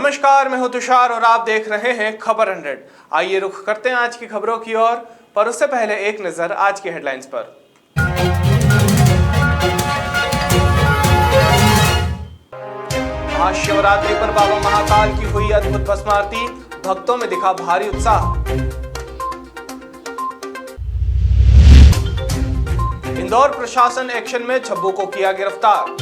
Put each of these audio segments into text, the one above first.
नमस्कार, मैं हूं तुषार और आप देख रहे हैं खबर 100। आइए रुख करते हैं आज की खबरों की ओर, पर उससे पहले एक नजर आज की हेडलाइंस पर। महाशिवरात्रि पर बाबा महाकाल की हुई अद्भुत भस्म आरती, भक्तों में दिखा भारी उत्साह। इंदौर प्रशासन एक्शन में छब्बू को किया गिरफ्तार।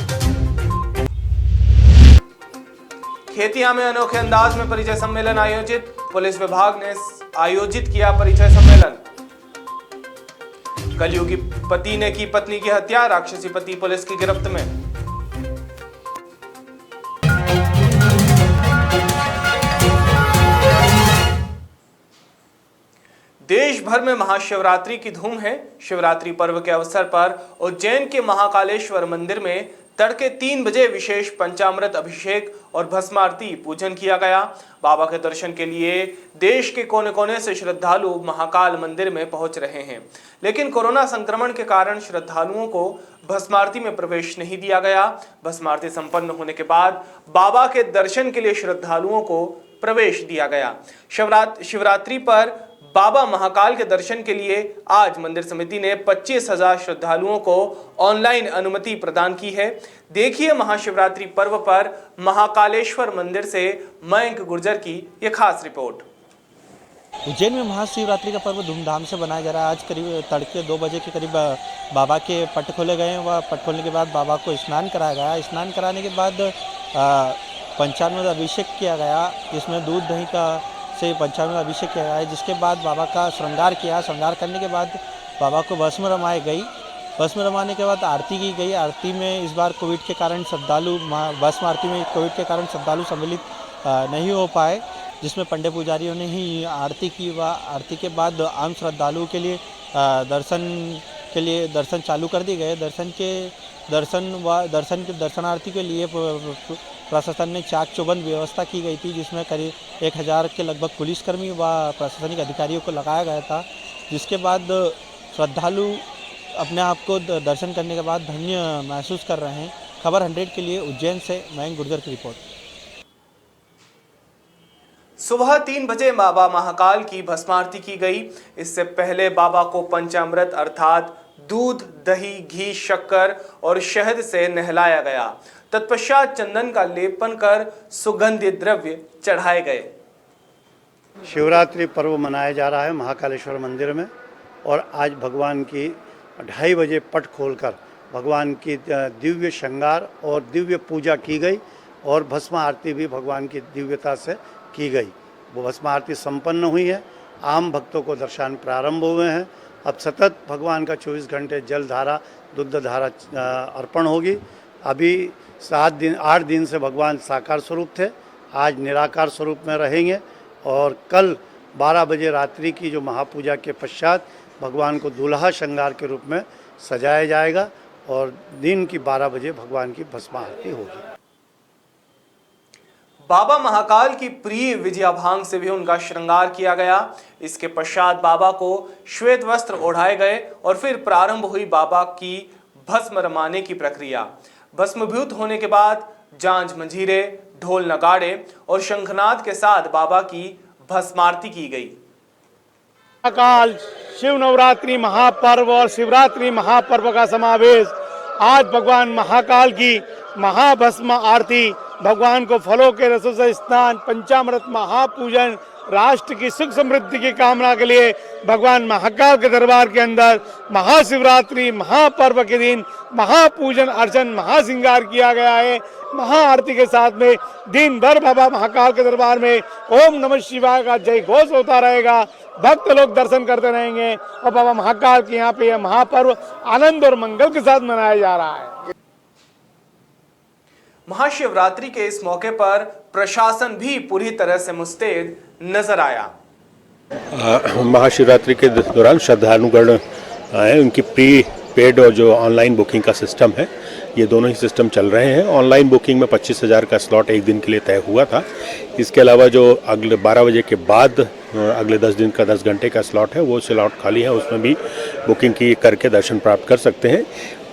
खेतिया में अनोखे अंदाज में परिचय सम्मेलन आयोजित, पुलिस विभाग ने आयोजित किया परिचय सम्मेलन। कलयुगी पति ने की पत्नी की हत्या, राक्षसी पति पुलिस की गिरफ्त में। देश भर में महाशिवरात्रि की धूम है। शिवरात्रि पर्व के अवसर पर उज्जैन के महाकालेश्वर मंदिर में तड़के 3 बजे विशेष पंचामृत अभिषेक और भस्म आरती पूजन किया गया। बाबा के दर्शन के लिए देश के कोने कोने से श्रद्धालु महाकाल मंदिर में पहुंच रहे हैं, लेकिन कोरोना संक्रमण के कारण श्रद्धालुओं को भस्म आरती में प्रवेश नहीं दिया गया। भस्म आरती संपन्न होने के बाद बाबा के दर्शन के लिए श्रद्धालुओं को प्रवेश दिया गया। शिवरात्रि पर बाबा महाकाल के दर्शन के लिए आज मंदिर समिति ने 25,000 श्रद्धालुओं को ऑनलाइन अनुमति प्रदान की है। देखिए महाशिवरात्रि पर्व पर महाकालेश्वर मंदिर से मयंक गुर्जर की यह खास रिपोर्ट। उज्जैन में महाशिवरात्रि का पर्व धूमधाम से मनाया जा रहा है। आज करीब तड़के 2 बजे के करीब बाबा के पट खोले गए हैं। वह पट खोलने के बाद बाबा को स्नान कराया गया। स्नान कराने के बाद पंचामृत अभिषेक किया गया, जिसमें दूध दही का से पंचामृत अभिषेक किया गया है, जिसके बाद बाबा का श्रृंगार किया। श्रृंगार करने के बाद बाबा को भस्म रमाई गई। भस्म रमाने के बाद आरती की गई। आरती में इस बार कोविड के कारण श्रद्धालु भस्म आरती में कोविड के कारण श्रद्धालु सम्मिलित नहीं हो पाए, जिसमें पंडित पुजारियों ने ही आरती की। व आरती के बाद आम श्रद्धालुओं के लिए दर्शन चालू कर दिए गए। दर्शनार्थी के लिए प्रशासन ने चाक चौबंद व्यवस्था की गई थी, जिसमें करीब 1000 के लगभग पुलिसकर्मी व प्रशासनिक अधिकारियों को लगाया गया था। जिसके बाद श्रद्धालु अपने आप को दर्शन करने के बाद धन्य महसूस कर रहे हैं। खबर 100 के लिए उज्जैन से मयंक गुर्जर की रिपोर्ट। सुबह 3 बजे बाबा महाकाल की भस्म आरती की गई। इससे पहले बाबा को पंचामृत अर्थात दूध, दही, घी, शक्कर और शहद से नहलाया गया। तत्पश्चात चंदन का लेपन कर सुगंधित द्रव्य चढ़ाए गए। शिवरात्रि पर्व मनाया जा रहा है महाकालेश्वर मंदिर में, और आज भगवान की 2:30 बजे पट खोलकर भगवान की दिव्य श्रृंगार और दिव्य पूजा की गई, और भस्म आरती भी भगवान की दिव्यता से की गई। वो भस्म आरती संपन्न हुई है। आम भक्तों को दर्शन प्रारंभ हुए हैं। अब सतत भगवान का 24 घंटे जल धारा, दुग्ध धारा अर्पण होगी। अभी 8 दिन से भगवान साकार स्वरूप थे, आज निराकार स्वरूप में रहेंगे, और कल 12 बजे रात्रि की जो महापूजा के पश्चात भगवान को दूल्हा श्रृंगार के रूप में सजाया जाएगा, और दिन की 12 बजे भगवान की भस्म आरती होगी। बाबा महाकाल की प्रिय विजया भांग से भी उनका श्रृंगार किया गया। इसके पश्चात बाबा को श्वेत वस्त्र ओढ़ाए गए और फिर प्रारंभ हुई बाबा की भस्म रमाने की प्रक्रिया। भस्मभूत होने के बाद जांज मंजीरे, ढोल नगाड़े और शंखनाद के साथ बाबा की भस्मारती की गई। महाकाल शिव नवरात्रि महापर्व और शिवरात्रि महापर्व का समावेश आज भगवान महाकाल की महाभस्म आरती, भगवान को फलों के रसों से स्नान, पंचामृत महापूजन, राष्ट्र की सुख समृद्धि की कामना के लिए भगवान महाकाल के दरबार के अंदर महाशिवरात्रि महापर्व के दिन महापूजन अर्चन महासिंगार किया गया है। महाआरती के साथ में दिन भर बाबा महाकाल के दरबार में ओम नमः शिवाय का जय घोष होता रहेगा। भक्त लोग दर्शन करते रहेंगे, और बाबा महाकाल के यहाँ पे यह महापर्व आनंद और मंगल के साथ मनाया जा रहा है। महाशिवरात्रि के इस मौके पर प्रशासन भी पूरी तरह से मुस्तैद नजर आया। महाशिवरात्रि के दौरान श्रद्धालुगण आए, उनकी प्री पेड और जो ऑनलाइन बुकिंग का सिस्टम है, ये दोनों ही सिस्टम चल रहे हैं। ऑनलाइन बुकिंग में 25,000 का स्लॉट एक दिन के लिए तय हुआ था। इसके अलावा जो अगले 12 बजे के बाद अगले 10 दिन का 10 घंटे का स्लॉट है, वो स्लॉट खाली है, उसमें भी बुकिंग की करके दर्शन प्राप्त कर सकते हैं।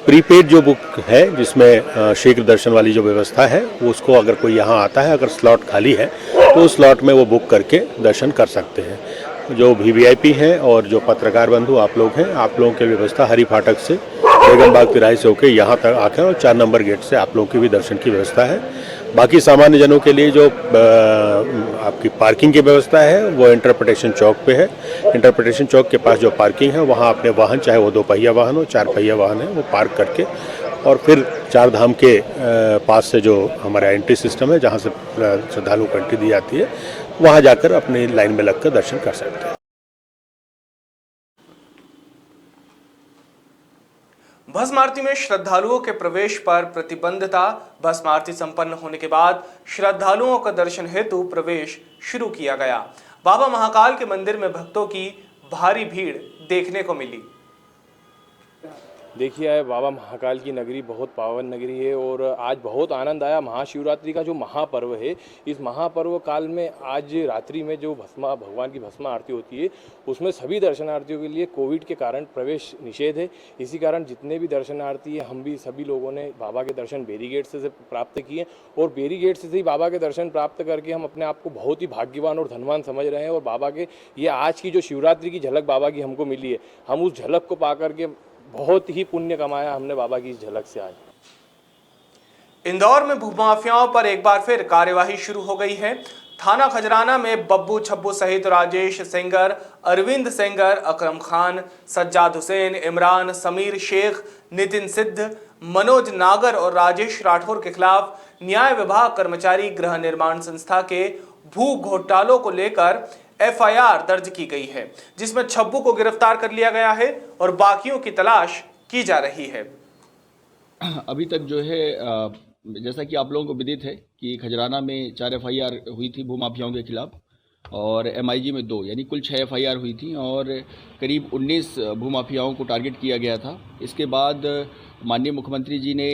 प्रीपेड जो बुक है जिसमें शीघ्र दर्शन वाली जो व्यवस्था है उसको अगर कोई यहाँ आता है, अगर स्लॉट खाली है तो उस स्लॉट में वो बुक करके दर्शन कर सकते हैं। जो VVIP हैं और जो पत्रकार बंधु आप लोग हैं, आप लोगों की व्यवस्था हरी फाटक से बेगम बाग तिराहे से होकर यहाँ तक आकर और 4 नंबर गेट से आप लोगों की भी दर्शन की व्यवस्था है। बाकी सामान्य जनों के लिए जो आपकी पार्किंग की व्यवस्था है वो इंटरप्रिटेशन चौक पे है। इंटरप्रिटेशन चौक के पास जो पार्किंग है वहाँ अपने वाहन, चाहे वो 2 पहिया वाहन हो, 4 पहिया वाहन है, वो पार्क करके और फिर 4 धाम के पास से जो हमारा एंट्री सिस्टम है जहाँ से श्रद्धालुओं को एंट्री दी जाती है, वहाँ जाकर अपनी लाइन में लगकर दर्शन कर सकते हैं। भस्म आरती में श्रद्धालुओं के प्रवेश पर प्रतिबंध था। भस्म आरती संपन्न होने के बाद श्रद्धालुओं का दर्शन हेतु प्रवेश शुरू किया गया। बाबा महाकाल के मंदिर में भक्तों की भारी भीड़ देखने को मिली। देखिए, बाबा महाकाल की नगरी बहुत पावन नगरी है और आज बहुत आनंद आया। महाशिवरात्रि का जो महापर्व है, इस महापर्व काल में आज रात्रि में जो भगवान की भस्म आरती होती है उसमें सभी दर्शनार्थियों के लिए कोविड के कारण प्रवेश निषेध है। इसी कारण जितने भी दर्शनार्थी हैं, हम भी सभी लोगों ने बाबा के दर्शन बैरीगेट से प्राप्त किए और बैरीगेट से ही बाबा के दर्शन प्राप्त करके हम अपने आप को बहुत ही भाग्यवान और धनवान समझ रहे हैं। और बाबा के ये आज की जो शिवरात्रि की झलक बाबा की हमको मिली है, हम उस झलक को पा करके बहुत ही पुण्य कमाया हमने बाबा की इस झलक से। आज इंदौर में भूमाफियाओं पर एक बार फिर कार्यवाही शुरू हो गई है। थाना खजराना में बब्बू छब्बू सहित राजेश सेंगर, अरविंद सेंगर, अकरम खान, सज्जाद हुसैन, इमरान, समीर शेख, नितिन सिद्ध, मनोज नागर और राजेश राठौर के खिलाफ न्याय विभाग कर्मचारी गृह निर्माण संस्था के भू घोटालों को लेकर FIR दर्ज की गई है, जिसमें छब्बू को गिरफ्तार कर लिया गया है और बाकियों की तलाश की जा रही है। अभी तक जो है जैसा कि आप लोगों को विदित है कि खजराना में 4 FIR हुई थी भूमाफियाओं के खिलाफ और MIG में 2, यानी कुल 6 FIR हुई थी और करीब 19 भूमाफियाओं को टारगेट किया गया था। इसके बाद माननीय मुख्यमंत्री जी ने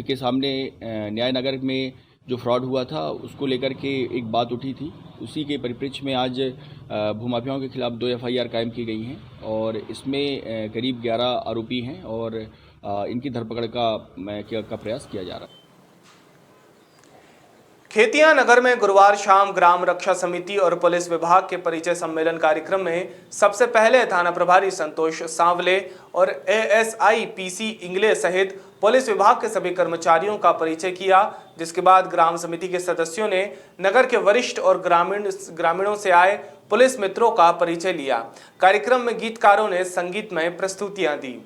के सामने न्यायनगर में जो फ्रॉड हुआ था उसको लेकर के एक बात उठी थी। उसी के परिप्रेक्ष्य में आज भूमाफियाओं के खिलाफ 2 FIR कायम की गई हैं और इसमें करीब 11 आरोपी हैं और इनकी धरपकड़ का प्रयास किया जा रहा है। खेतिया नगर में गुरुवार शाम ग्राम रक्षा समिति और पुलिस विभाग के परिचय सम्मेलन कार्यक्रम में सबसे पहले थाना प्रभारी संतोष सांवले और ASI PC इंगले सहित पुलिस विभाग के सभी कर्मचारियों का परिचय किया, जिसके बाद ग्राम समिति के सदस्यों ने नगर के वरिष्ठ और ग्रामीणों से आए पुलिस मित्रों का परिचय लिया। कार्यक्रम में गीतकारों ने संगीतमय प्रस्तुतियां दी।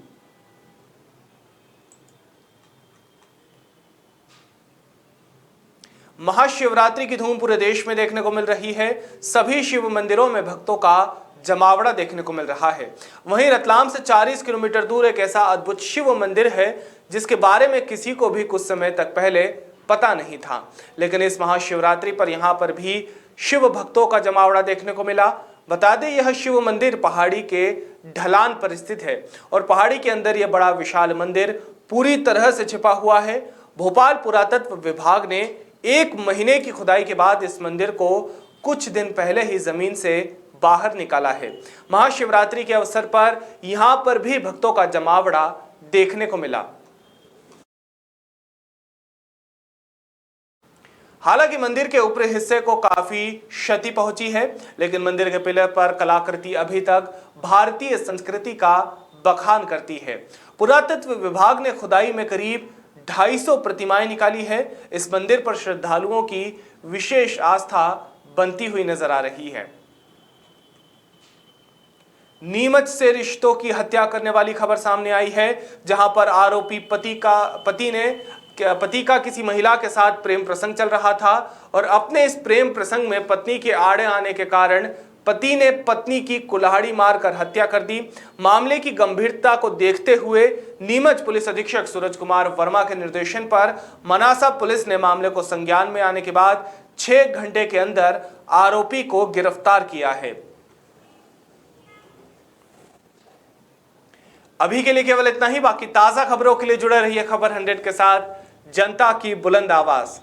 महाशिवरात्रि की धूम पूरे देश में देखने को मिल रही है। सभी शिव मंदिरों में भक्तों का जमावड़ा देखने को मिल रहा है। वहीं रतलाम से 40 किलोमीटर दूर एक ऐसा अद्भुत शिव मंदिर है जिसके बारे में किसी को भी कुछ समय तक पहले पता नहीं था, लेकिन इस महाशिवरात्रि पर यहां पर भी शिव भक्तों का जमावड़ा देखने को मिला। बता दें, यह शिव मंदिर पहाड़ी के ढलान पर स्थित है और पहाड़ी के अंदर यह बड़ा विशाल मंदिर पूरी तरह से छिपा हुआ है। भोपाल पुरातत्व विभाग ने 1 महीने की खुदाई के बाद इस मंदिर को कुछ दिन पहले ही जमीन से बाहर निकाला है। महाशिवरात्रि के अवसर पर यहां पर भी भक्तों का जमावड़ा देखने को मिला। हालांकि मंदिर के ऊपरी हिस्से को काफी क्षति पहुंची है, लेकिन मंदिर के पिलर पर कलाकृति अभी तक भारतीय संस्कृति का बखान करती है। पुरातत्व विभाग ने खुदाई में करीब 250 प्रतिमाएं निकाली है। इस मंदिर पर श्रद्धालुओं की विशेष आस्था बनती हुई नजर आ रही है। नीमच से रिश्तों की हत्या करने वाली खबर सामने आई है, जहां पर आरोपी पति का किसी महिला के साथ प्रेम प्रसंग चल रहा था और अपने इस प्रेम प्रसंग में पत्नी के आड़े आने के कारण पति ने पत्नी की कुल्हाड़ी मारकर हत्या कर दी। मामले की गंभीरता को देखते हुए नीमच पुलिस अधीक्षक सूरज कुमार वर्मा के निर्देशन पर मनासा पुलिस ने मामले को संज्ञान में आने के बाद 6 घंटे के अंदर आरोपी को गिरफ्तार किया है। अभी के लिए केवल इतना ही। बाकी ताजा खबरों के लिए जुड़े रहिए खबर 100 के साथ, जनता की बुलंद आवाज।